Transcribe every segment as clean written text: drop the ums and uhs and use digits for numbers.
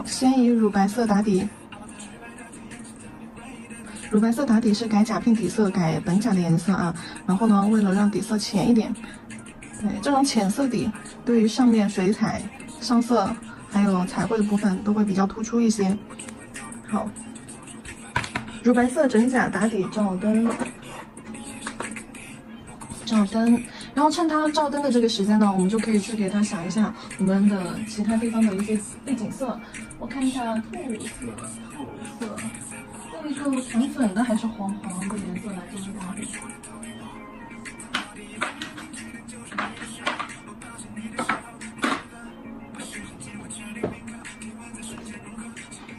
好，先以乳白色打底。乳白色打底是改甲片底色，改本甲的颜色啊。然后呢，为了让底色浅一点，对这种浅色底，对于上面水彩上色还有彩绘的部分都会比较突出一些。好，乳白色整甲打底照灯，然后趁它照灯的这个时间呢，我们就可以去给它想一下我们的其他地方的一些背景色。我看一下兔色。用一个粉粉的还是黄黄的颜色来做这个打底。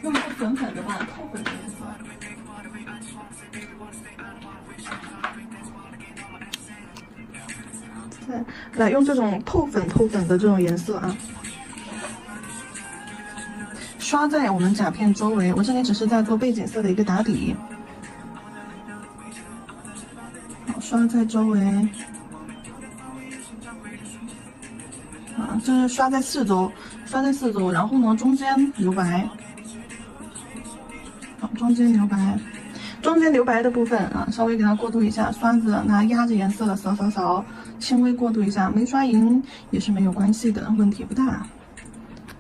用一个粉粉的吧，透粉的颜色。对，来用这种透粉的这种颜色啊。刷在我们甲片周围，我这里只是在做背景色的一个打底，好，刷在周围，啊，就是刷在四周，然后呢，中间留白，好，中间留白的部分啊，稍微给它过渡一下，刷子拿压着颜色扫，轻微过渡一下，没刷匀也是没有关系的，问题不大。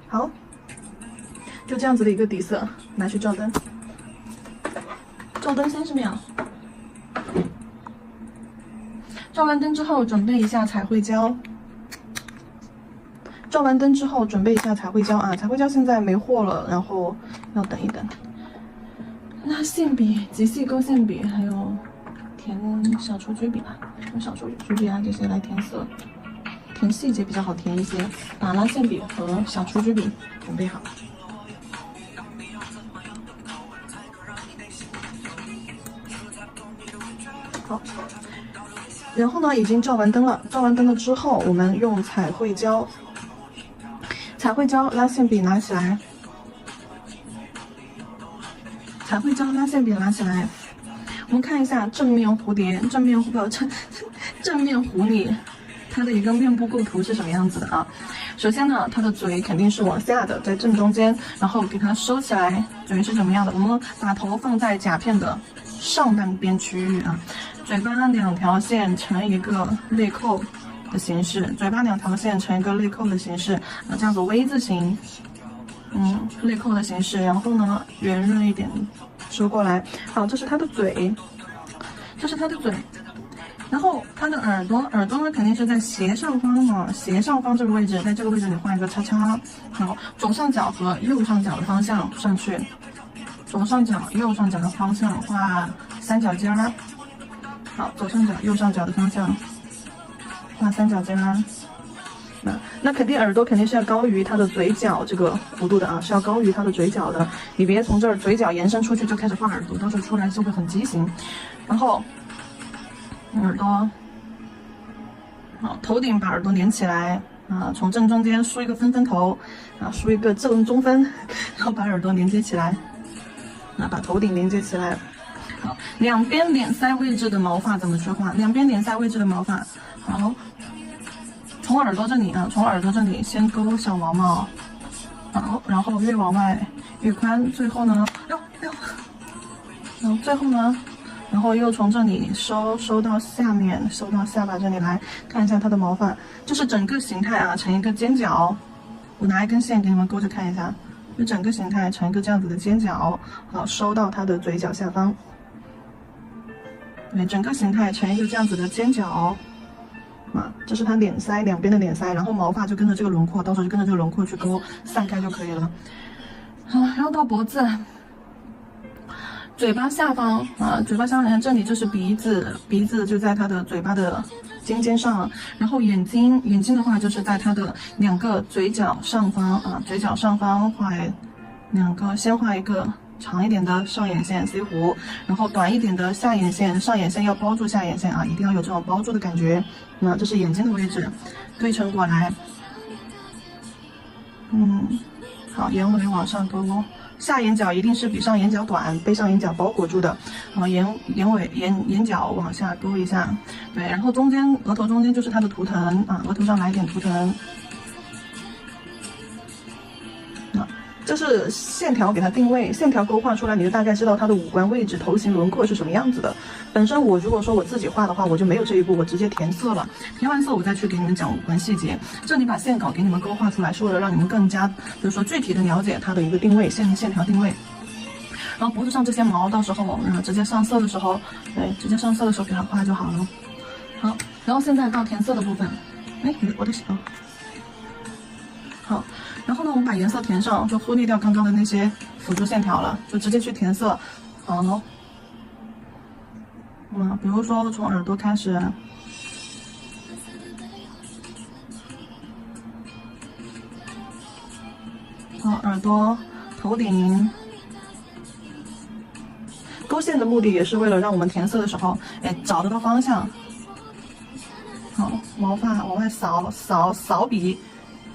好。就这样子的一个底色，拿去照灯。照灯30秒。照完灯之后，准备一下彩绘胶。照完灯之后，准备一下彩绘胶啊！彩绘胶现在没货了，然后要等一等。拉线笔、极细勾线笔，还有填小雏菊笔吧，用小雏菊笔啊这些来填色，填细节比较好填一些。把拉线笔和小雏菊笔准备好。好，然后呢，已经照完灯了。照完灯了之后，我们用彩绘胶拉线笔拿起来，我们看一下正面蝴蝶，正面狐狸，它的一个面部构图是什么样子的啊？首先呢，它的嘴肯定是往下的，在正中间，然后给它收起来，嘴是什么样的？我们把头放在甲片的上半边区域啊。嘴巴2条线成一个泪扣的形式，这样子 V 字形，泪扣的形式，然后呢圆润一点收过来。好，这是它的嘴，然后它的耳朵呢肯定是在斜上方这个位置，在这个位置里画一个叉叉，好，左上角和右上角的方向上去，左上角右上角的方向画三角尖儿。好，左上角、右上角的方向画三角尖儿。那肯定耳朵肯定是要高于它的嘴角这个弧度的啊，是要高于它的嘴角的。你别从这儿嘴角延伸出去就开始画耳朵，到时候出来就会很畸形。然后耳朵，好，头顶把耳朵连起来啊，从正中间梳一个分头啊，梳一个正中分，然后把耳朵连接起来，啊，把头顶连接起来。好，两边脸腮位置的毛发怎么去画？好，从耳朵这里先勾小毛毛，好，然后越往外越宽，最后呢，然后又从这里收到下面，收到下巴这里来，看一下它的毛发，就是整个形态啊，成一个尖角。我拿一根线给你们勾着看一下，就整个形态成一个这样子的尖角，好，收到它的嘴角下方。对，整个形态成一个这样子的尖角，啊，这是它脸腮两边的脸腮，然后毛发就跟着这个轮廓，到时候就跟着这个轮廓去勾，散开就可以了。好，然后到脖子。嘴巴下方啊，这里就是鼻子就在它的嘴巴的尖上，然后眼睛的话就是在它的2个嘴角上方啊，嘴角上方画2个，先画一个长一点的上眼线 C 弧，然后短一点的下眼线，上眼线要包住下眼线啊，一定要有这种包住的感觉。那这是眼睛的位置，对称过来。好，眼尾往上勾。下眼角一定是比上眼角短，被上眼角包裹住的。好，眼角往下勾一下，对，然后额头中间就是它的图腾啊，额头上来点图腾。这是线条给它定位，线条勾画出来，你就大概知道它的五官位置、头型轮廓是什么样子的。本身我如果说我自己画的话，我就没有这一步，我直接填色了，填完色我再去给你们讲五官细节。这里把线稿给你们勾画出来，是为了让你们更加，就是说具体的了解它的一个定位，线条定位。然后脖子上这些毛，到时候直接上色的时候，对，直接上色的时候给它画就好了。好，然后现在到填色的部分，哎，我的手。好，然后呢，我们把颜色填上，就忽略掉刚刚的那些辅助线条了，就直接去填色。好，比如说从耳朵开始，好，耳朵、头顶。勾线的目的也是为了让我们填色的时候，找得到方向。好，毛发往外扫笔，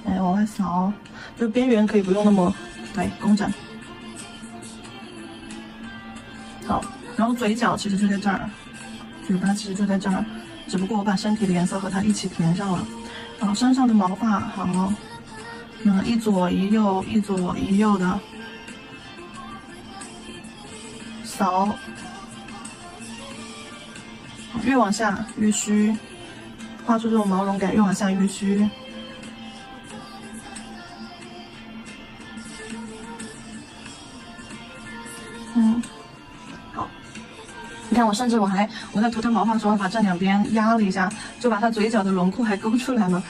往外扫，就边缘可以不用那么工整。好，然后嘴角其实就在这儿，嘴巴其实就在这儿，只不过我把身体的颜色和它一起填上了。好，身上的毛发，好，一左一右，一左一右的。扫，越往下越虚，画出这种毛绒感，越往下越虚。好，你看我甚至我在涂它毛发的时候，把这两边压了一下，就把它嘴角的轮廓还勾出来了。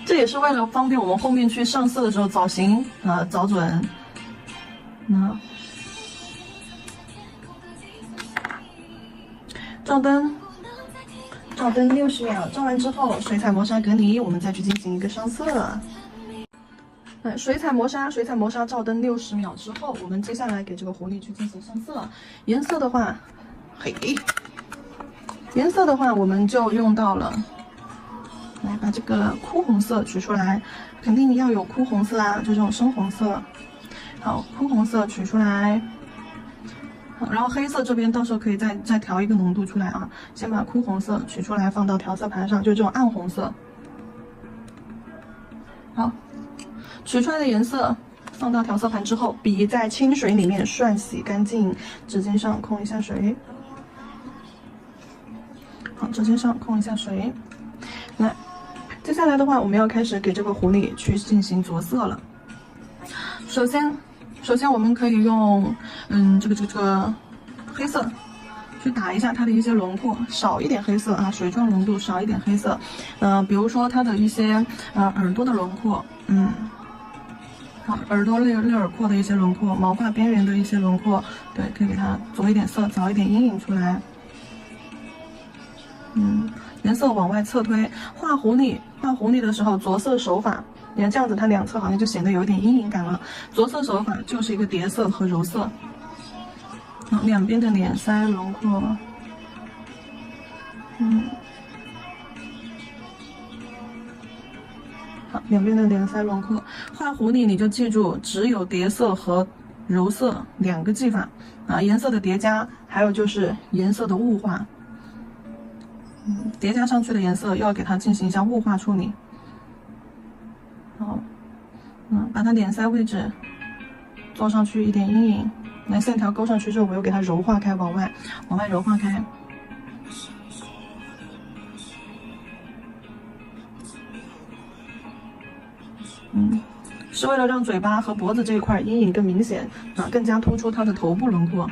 这也是为了方便我们后面去上色的时候找型找准。照灯60秒，照完之后，水彩磨砂隔离，我们再去进行一个上色。水彩磨砂照灯60秒之后，我们接下来给这个狐狸去进行上色。颜色的话，我们就用到了，来把这个枯红色取出来，肯定要有枯红色啊，就这种深红色。好，枯红色取出来。然后黑色这边到时候可以再调一个浓度出来啊，先把枯红色取出来放到调色盘上，就这种暗红色。好，取出来的颜色放到调色盘之后，笔在清水里面涮洗干净，指尖上控一下水。好，指尖上控一下水。来，接下来的话，我们要开始给这个狐狸去进行着色了。首先我们可以用这个黑色去打一下它的一些轮廓，少一点黑色啊，水状浓度少一点黑色。比如说它的一些耳朵的轮廓，好，耳朵肋耳廓的一些轮廓，毛发边缘的一些轮廓，对，可以给它着一点色，找一点阴影出来。颜色往外侧推，画狐狸的时候着色手法。你看这样子，它两侧好像就显得有一点阴影感了。着色手法就是一个叠色和揉色。好，两边的脸腮轮廓，好，两边的脸腮轮廓。画狐狸你就记住，只有叠色和揉色两个技法啊，颜色的叠加，还有就是颜色的雾化。叠加上去的颜色要给它进行一下雾化处理。好，把它脸腮位置做上去一点阴影，来线条勾上去之后，我又给它柔化开，往外柔化开。是为了让嘴巴和脖子这一块阴影更明显更加突出它的头部轮廓。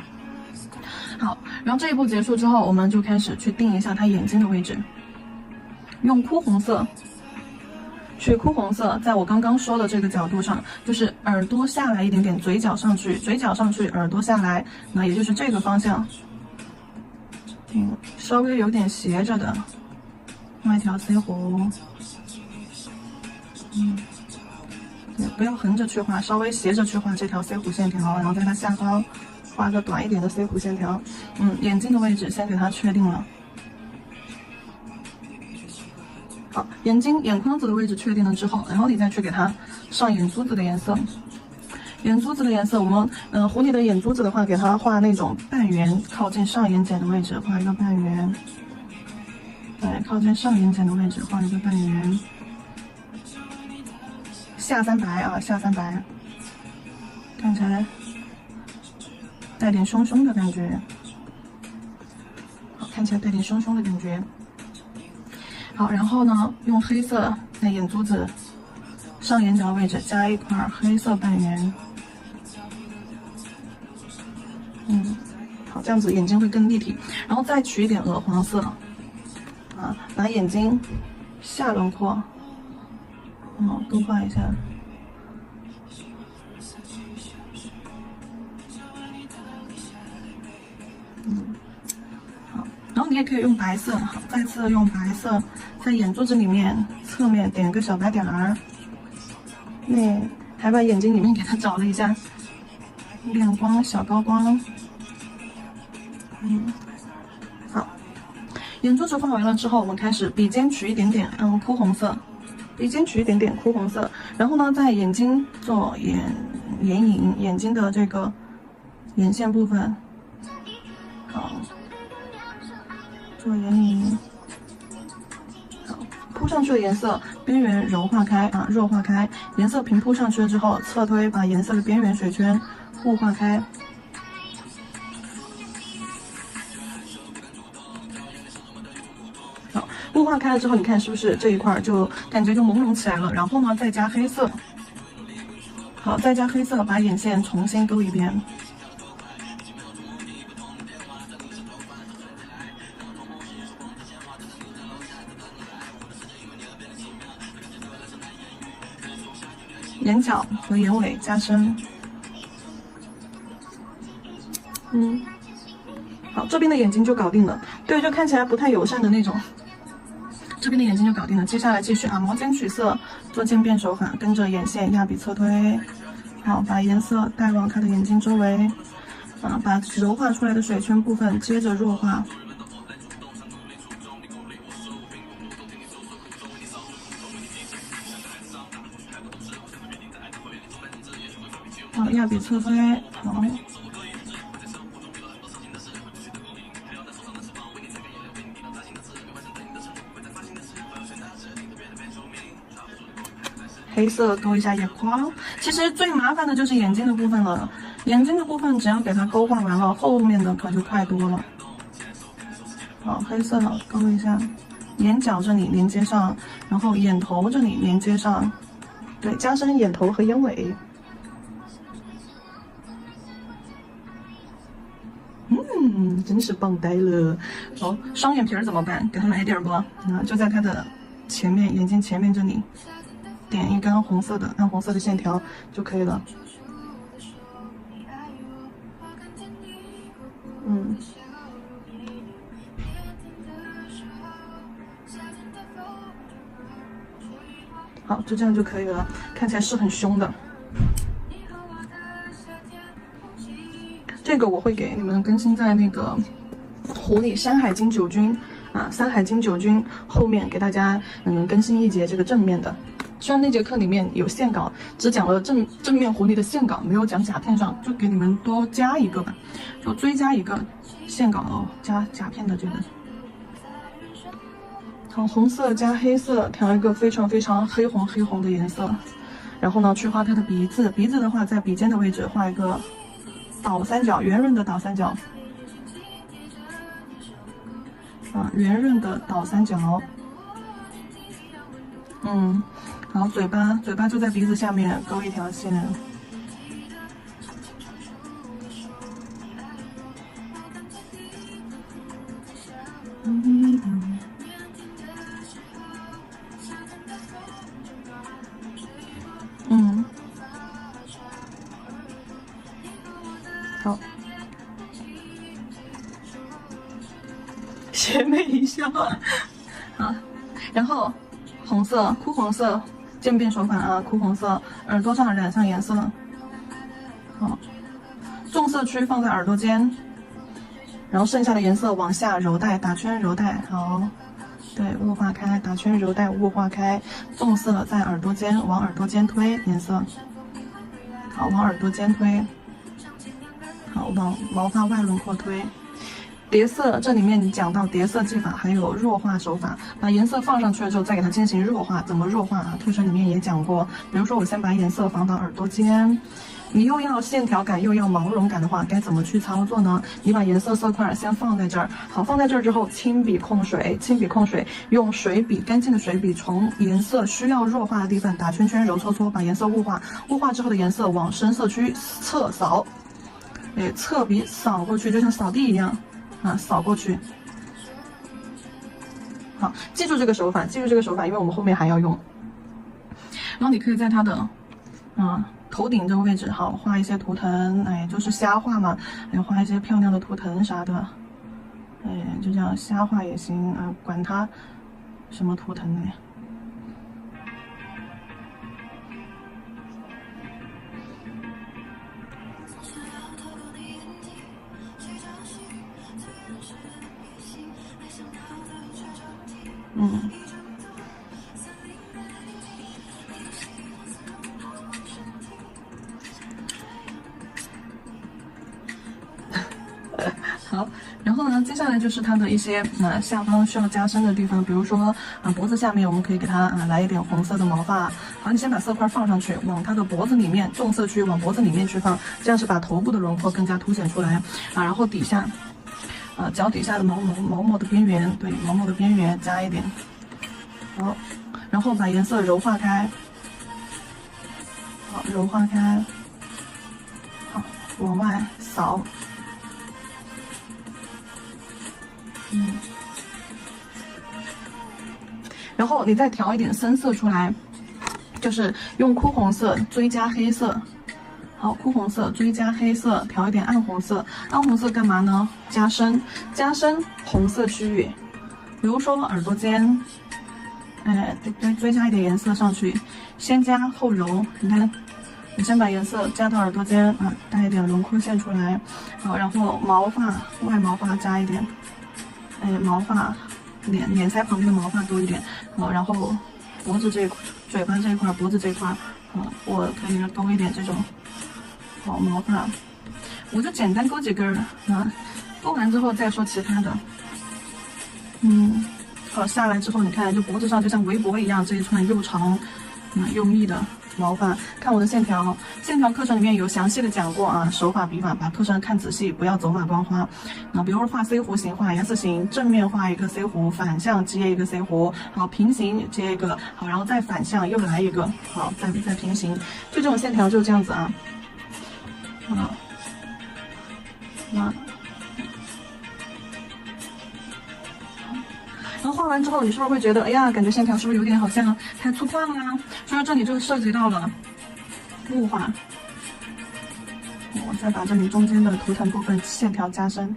好，然后这一步结束之后，我们就开始去定一下它眼睛的位置，用枯红色。取枯红色，在我刚刚说的这个角度上，就是耳朵下来一点点，嘴角上去，耳朵下来，那也就是这个方向。稍微有点斜着的，画一条 C 弧。对，不要横着去画，稍微斜着去画这条 C 弧线条，然后在它下方画个短一点的 C 弧线条。眼睛的位置先给它确定了。好，眼眶子的位置确定了之后，然后你再去给它上眼珠子的颜色。眼珠子的颜色，我们狐狸的眼珠子的话，给它画那种半圆，靠近上眼睑的位置画一个半圆。对，靠近上眼睑的位置画一个半圆。下三白啊，下三白。看起来带点凶凶的感觉，好，看起来带点凶凶的感觉。好，然后呢，用黑色在眼珠子上眼角位置加一块黑色半圆，好，这样子眼睛会更立体。然后再取一点鹅黄色，把眼睛下轮廓，勾画一下。好，然后你也可以用白色，好，再次用白色在眼珠子里面侧面点个小白点儿，还把眼睛里面给它找了一下亮光、小高光。好，眼珠子画完了之后，我们开始笔尖取一点点枯红色，然后呢，在眼睛做眼影，眼睛的这个眼线部分，好，做眼影。好，铺上去的颜色边缘柔化开弱化开，颜色平铺上去了之后，侧推把颜色的边缘水圈雾化开。雾化开了之后，你看是不是这一块就感觉就朦胧起来了？然后呢，再加黑色，好，再加黑色，把眼线重新勾一遍。眼角和眼尾加深。好，这边的眼睛就搞定了。对，就看起来不太友善的那种。这边的眼睛就搞定了，接下来继续毛尖取色，做渐变手法，跟着眼线压笔侧推，好，把颜色带往他的眼睛周围，把柔化出来的水圈部分接着弱化，好，压笔侧推，好。黑色勾一下眼眶，其实最麻烦的就是眼睛的部分了。眼睛的部分只要给它勾画完了，后面的可就快多了。好，黑色的勾一下，眼角这里连接上，然后眼头这里连接上，对，加深眼头和眼尾。真是棒呆了。好，双眼皮怎么办？给它来点不？就在它的前面，眼睛前面这里。点一根红色的，暗红色的线条就可以了。好，就这样就可以了，看起来是很凶的。这个我会给你们更新在那个狐狸山海经9君山海经9君后面给大家更新一节这个正面的。虽然那节课里面有线稿，只讲了正面狐狸的线稿，没有讲甲片上，就给你们多加一个吧，就追加一个线稿加甲片的这个。好，红色加黑色，调一个非常非常黑红的颜色，然后呢去画它的鼻子，鼻子的话在鼻尖的位置画一个倒三角，圆润的倒三角，圆润的倒三角。然后嘴巴就在鼻子下面勾一条线。好，邪魅一笑。好，然后红色，枯红色。渐变手法枯红色，耳朵上染上颜色。好，重色区放在耳朵尖，然后剩下的颜色往下揉带，打圈揉带。好，对，雾化开，打圈揉带，雾化开。重色在耳朵尖，往耳朵尖推颜色。好，往耳朵尖推。好，往毛发外轮廓推。叠色，这里面讲到叠色技法，还有弱化手法。把颜色放上去了之后，再给它进行弱化。怎么弱化推车里面也讲过。比如说，我先把颜色放到耳朵尖，你又要线条感又要毛绒感的话，该怎么去操作呢？你把颜色色块先放在这儿，好，放在这儿之后，轻笔控水，用水笔，干净的水笔从颜色需要弱化的地方打圈圈，揉搓搓，把颜色雾化。雾化之后的颜色往深色区侧扫，侧笔扫过去，就像扫地一样啊，扫过去。好，记住这个手法，因为我们后面还要用。然后你可以在它的头顶这个位置，好，画一些图腾，就是瞎画嘛，画一些漂亮的图腾啥的，就这样瞎画也行啊，管它什么图腾呢。好，然后呢，接下来就是它的一些下方需要加深的地方，比如说脖子下面我们可以给它来一点红色的毛发。好，你先把色块放上去，往它的脖子里面重色区往脖子里面去放，这样是把头部的轮廓更加凸显出来然后底下脚底下的毛毛的边缘，对，毛毛的边缘加一点。好，然后把颜色柔化开，好，柔化开，好，往外扫。然后你再调一点深色出来，就是用枯红色追加黑色。好，枯红色追加黑色，调一点暗红色。暗红色干嘛呢？加深红色区域，比如说耳朵尖，追加一点颜色上去，先加后揉。你看，你先把颜色加到耳朵尖带一点轮廓线出来。好，然后毛发外毛发加一点。毛发脸腮旁边的毛发多一点，然后脖子这一块、嘴巴这一块、脖子这一块，我可以多一点这种毛发，我就简单勾几根勾完之后再说其他的。好，下来之后你看，就脖子上就像围脖一样，这一串又长又密的毛发。看我的线条课程里面有详细的讲过手法笔法，把课程看仔细，不要走马观花。比如说画 C 弧形，画 S 型，正面画一个 C 弧，反向接一个 C 弧，好，平行接一个，好，然后再反向又来一个，好，再平行，就这种线条就这样子然后画完之后，你是不是会觉得，哎呀，感觉线条是不是有点好像太粗犷了？所以这里就涉及到了雾化。我再把这里中间的图腾部分线条加深。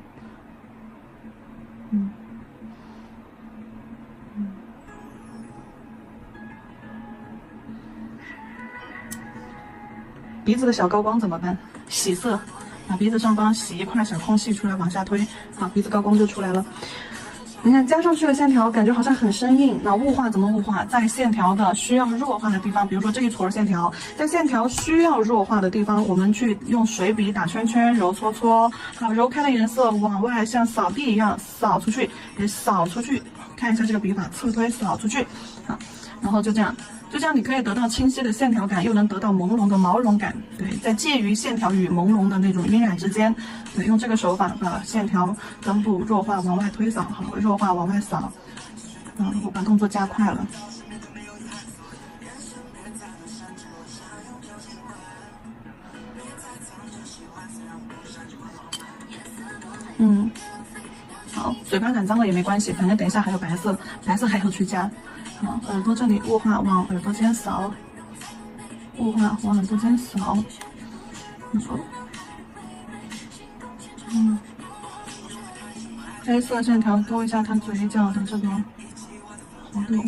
鼻子的小高光怎么办？洗色，把鼻子上方洗一块小空隙出来，往下推，好，鼻子高光就出来了。你看加上去的线条感觉好像很生硬，那雾化怎么雾化？在线条的需要弱化的地方，比如说这一撮线条，在线条需要弱化的地方，我们去用水笔打圈圈，揉搓搓，好，揉开的颜色往外像扫地一样扫出去，扫出去，看一下这个笔法，侧推扫出去，好，然后就这样你可以得到清晰的线条感，又能得到朦胧的毛绒感。对，在介于线条与朦胧的那种晕染之间，对，用这个手法把线条根部弱化往外推扫，好，弱化往外扫。我把动作加快了。好，嘴巴染脏了也没关系，反正等一下还有白色还要去加。好，耳朵这里雾化往耳朵间扫，雾化往耳朵间扫。黑色线条勾一下它嘴角的这个弧度。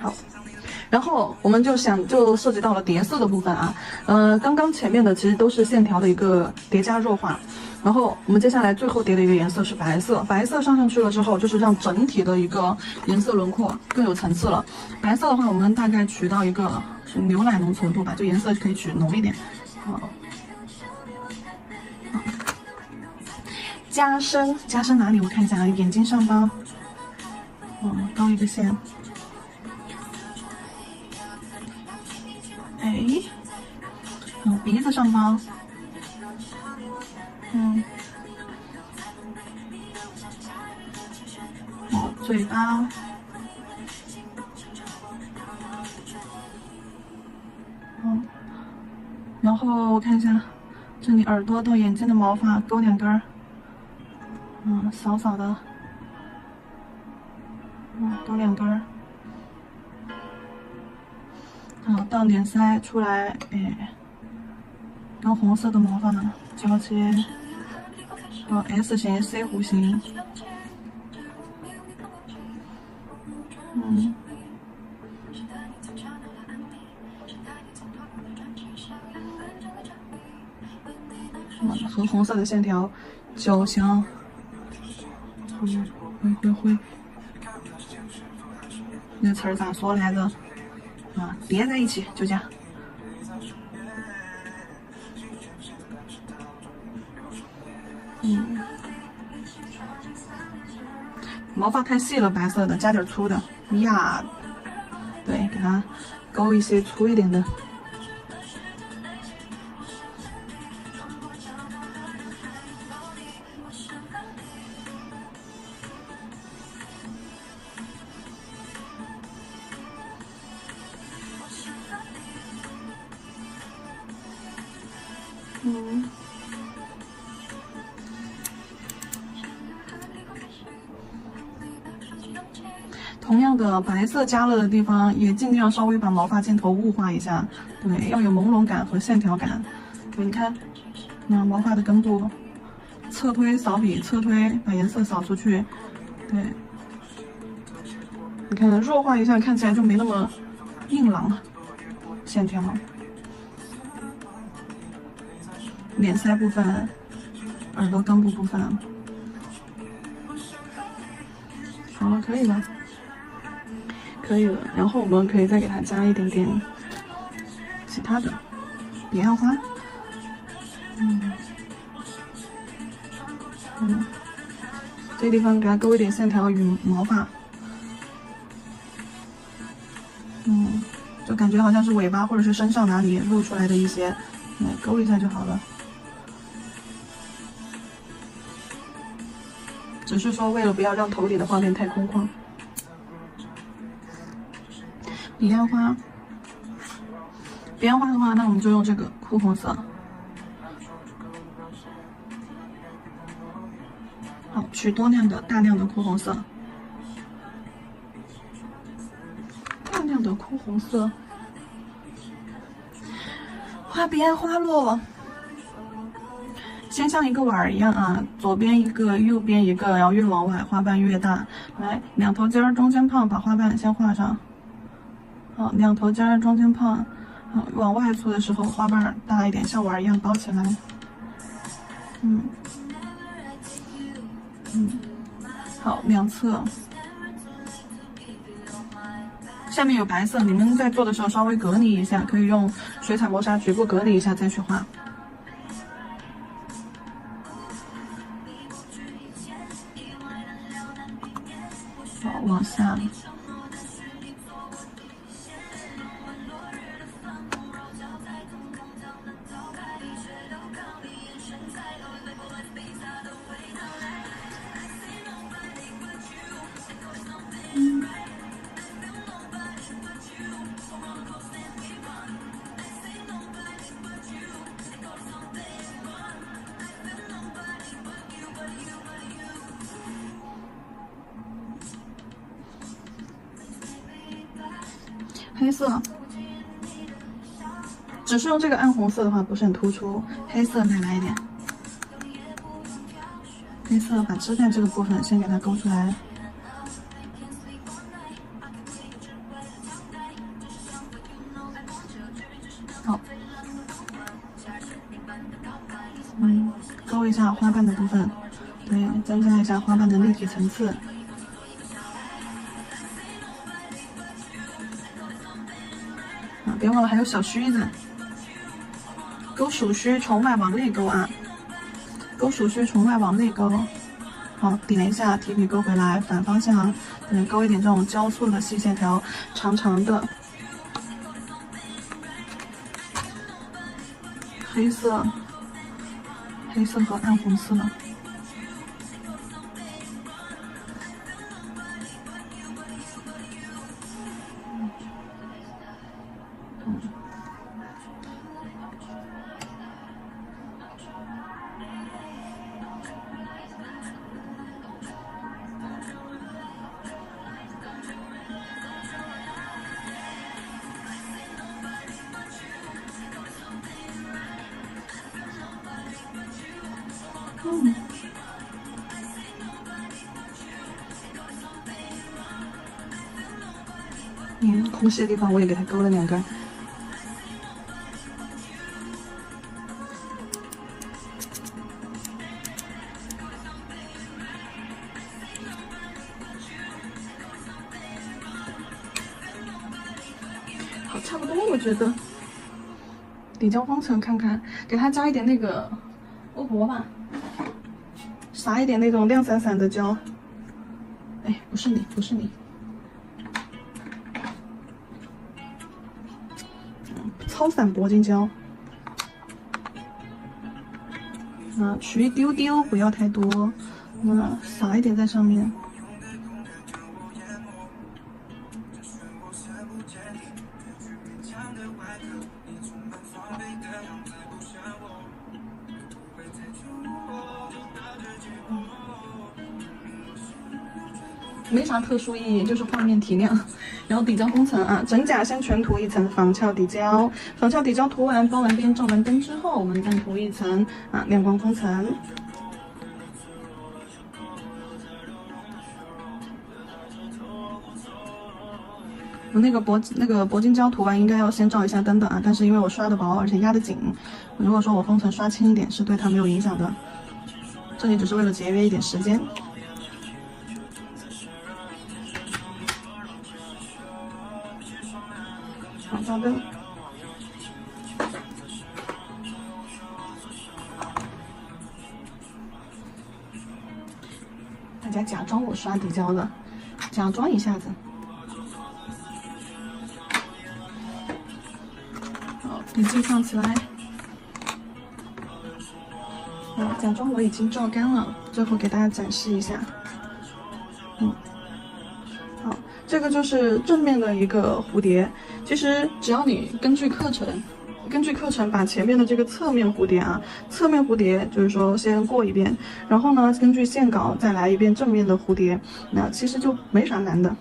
好，然后我们就涉及到了叠色的部分刚刚前面的其实都是线条的一个叠加弱化，然后我们接下来最后叠的一个颜色是白色，白色上去了之后，就是让整体的一个颜色轮廓更有层次了。白色的话，我们大概取到一个是牛奶浓稠度吧，就颜色可以取浓一点。加深哪里？我看一下，眼睛上方，勾一个线。哎，鼻子上方，嘴巴，然后我看一下，这里耳朵到眼睛的毛发勾2根儿，扫扫的，勾2根儿，到脸腮出来，跟红色的毛发交接，S 型、C 弧形，和红色的线条交相，会，那词儿咋说来着？叠在一起，就这样。毛发太细了，白色的，加点粗的呀。对，给它勾一些粗一点的。同样的，白色加了的地方也尽量稍微把毛发箭头雾化一下，对，要有朦胧感和线条感。对，你看，毛发的根部，侧推扫笔，侧推把颜色扫出去，对，你看弱化一下，看起来就没那么硬朗了，线条。脸腮部分，耳朵根部部分，好了，可以了。可以了，然后我们可以再给它加一点点其他的彼岸花，这个地方给它勾一点线条与毛发，就感觉好像是尾巴或者是身上哪里露出来的一些，勾一下就好了。只是说为了不要让头顶的画面太空旷。彼岸花，彼岸花的话，那我们就用这个哭红色。好，取大量的哭红色，大量的哭红色，画彼岸花咯。先像一个碗儿一样啊，左边一个，右边一个，然后越往外花瓣越大。来，两头尖儿中间胖，把花瓣先画上。好，两头尖儿中间胖，往外粗的时候花瓣大一点，像碗一样包起来。好，两侧。下面有白色，你们在做的时候稍微隔离一下，可以用水彩磨砂局部隔离一下再去画。好，往下。黑色，只是用这个暗红色的话不是很突出，黑色再来一点。黑色把枝干这个部分先给它勾出来。好，勾一下花瓣的部分，对，增加一下花瓣的立体层次。别忘了还有小须子，勾属须从外往内勾啊，勾鼠须从外往内勾，好，点一下提笔勾回来，反方向，勾一点这种交错的细线条，长长的。黑色和暗红色。空隙的地方我也给它勾了2根。好，差不多，我觉得。底胶封层看看，给它加一点那个欧泊吧，撒一点那种亮闪闪的胶。哎，不是你，不是你。超散铂金胶，取一丢丢，不要太多，撒一点在上面。没啥特殊意义，就是画面提亮。然后底胶封层啊，整甲先全涂一层仿鞘底胶，仿鞘底胶涂完包完边罩完灯之后，我们再涂一层亮光封层。我那个铂金胶涂完应该要先罩一下灯的啊，但是因为我刷的薄而且压得紧，如果说我封层刷轻一点是对它没有影响的，这里只是为了节约一点时间。好，照灯。大家假装我刷底胶的，假装一下子。好，笔记放起来。假装我已经照干了，最后给大家展示一下。好，这个就是正面的一个蝴蝶。其实只要你根据课程把前面的这个侧面蝴蝶就是说先过一遍，然后呢根据线稿再来一遍正面的蝴蝶，那其实就没啥难的。